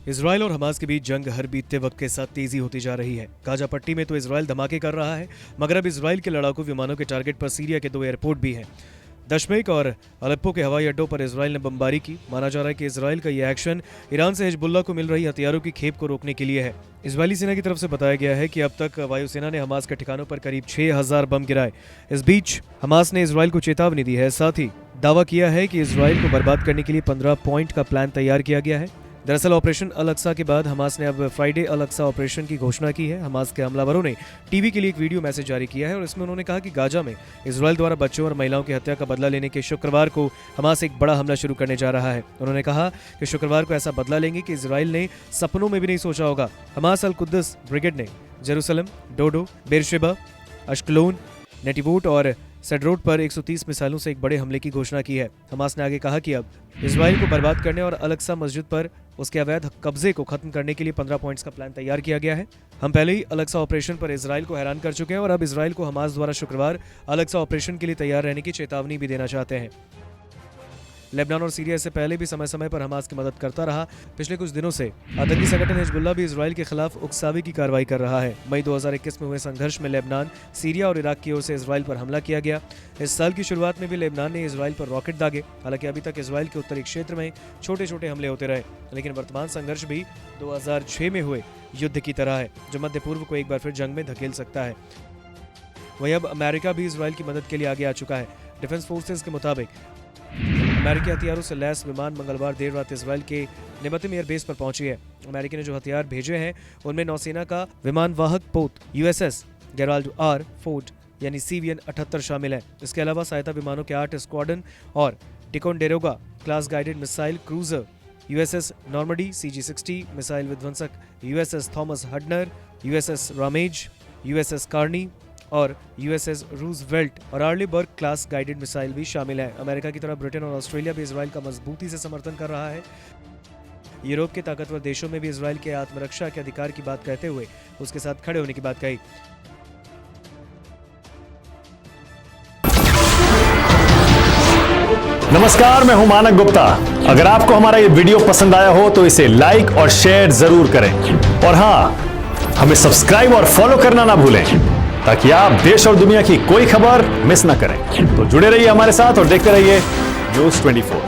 Israel और Hamas के बीच जंग हर बीतते वक्त के साथ तेजी होती जा रही है। गाजा पट्टी में तो इजराइल धमाके कर रहा है, मगर अब इजराइल के लड़ाकू विमानों के टारगेट पर सीरिया के 2 एयरपोर्ट भी हैं। दशमेक और अलेप्पो के हवाई अड्डों पर इजराइल ने बमबारी की। माना जा रहा है कि इजराइल का यह एक्शन ईरान से हिजबुल्लाह को मिल रही हथियारों की खेप को रोकने के लिए है। इजरायली सेना की तरफ से बताया गया है कि अब तक वायुसेना ने हमास के ठिकानों पर करीब 6000 बम गिराए। इस बीच हमास ने इजराइल को चेतावनी दी है, साथ ही दावा किया है कि इजराइल को बर्बाद करने के लिए 15 पॉइंट का प्लान तैयार किया गया है। दरअसल ऑपरेशन अल अक्सा के बाद हमास ने अब फ्राइडे अल अक्सा ऑपरेशन की घोषणा की है। हमास के हमलावरों ने टीवी के लिए एक वीडियो मैसेज जारी किया है और इसमें उन्होंने कहा कि गाजा में इजराइल द्वारा बच्चों और महिलाओं की हत्या का बदला लेने के शुक्रवार को हमास एक बड़ा हमला शुरू करने जा रहा है। उन्होंने कहा कि शुक्रवार को ऐसा बदला लेंगे कि इजराइल ने सपनों में भी नहीं सोचा होगा। हमास अल कुद्दस ब्रिगेड ने जेरूसलम, डोडो, बेरशेबा, अश्कलोन, नेटिवोट और सेड्रोट पर 130 मिसाइलों से एक बड़े हमले की घोषणा की है। हमास ने आगे कहा कि अब इजराइल को बर्बाद करने और अल अक्सा मस्जिद पर उसके अवैध कब्जे को खत्म करने के लिए 15 पॉइंट्स का प्लान तैयार किया गया है। हम पहले ही अल अक्सा ऑपरेशन पर इजराइल को हैरान कर चुके हैं और अब इजराइल को हमास द्वारा शुक्रवार अल अक्सा ऑपरेशन के लिए तैयार रहने की चेतावनी भी देना चाहते हैं। लेबनान और सीरिया से पहले भी समय समय पर हमास की मदद करता रहा। पिछले कुछ दिनों से आतंकी संगठन हिजबुल्लाह भी इजराइल के खिलाफ उकसावे की कार्रवाई कर रहा है। मई 2021 में हुए संघर्ष में लेबनान, सीरिया और इराक की ओर से इजराइल पर हमला किया गया। इस साल की शुरुआत में भी लेबनान ने इजराइल पर रॉकेट दागे। हालांकि अभी तक इजराइल के उत्तरी क्षेत्र में छोटे छोटे हमले होते रहे, लेकिन वर्तमान संघर्ष भी 2006 में हुए युद्ध की तरह है, जो मध्य पूर्व को एक बार फिर जंग में धकेल सकता है। वहीं अब अमेरिका भी इजराइल की मदद के लिए आगे आ चुका है। डिफेंस फोर्सेज के मुताबिक अमेरिकी हथियारों से लैस विमान मंगलवार देर रात इजराइल के निमतिम एयरबेस पर पहुंची है। अमेरिका ने जो हथियार भेजे हैं उनमें नौसेना का विमान वाहक पोत यूएसएस गेराल्ड आर फोर्ड यानी CVN-78 शामिल है। इसके अलावा सहायता विमानों के 8 स्क्वाड्रन और Ticonderoga class guided missile cruiser USS Normandy CG-60 missile विध्वंसक USS Thomas Hudner, USS Ramage, USS Carney और USS रूजवेल्ट और आर्लीबर्ग क्लास गाइडेड मिसाइल भी शामिल है। अमेरिका की तरह ब्रिटेन और ऑस्ट्रेलिया भी इजराइल का मजबूती से समर्थन कर रहा है। यूरोप के ताकतवर देशों में भी इजराइल के आत्मरक्षा के अधिकार की बात कहते हुए उसके साथ खड़े होने की बात कही। नमस्कार, मैं हूं मानक गुप्ता। अगर आपको हमारा ये वीडियो पसंद आया हो तो इसे लाइक और शेयर जरूर करें और हाँ, हमें सब्सक्राइब और फॉलो करना ना भूलें ताकि आप देश और दुनिया की कोई खबर मिस ना करें। तो जुड़े रहिए हमारे साथ और देखते रहिए News 24।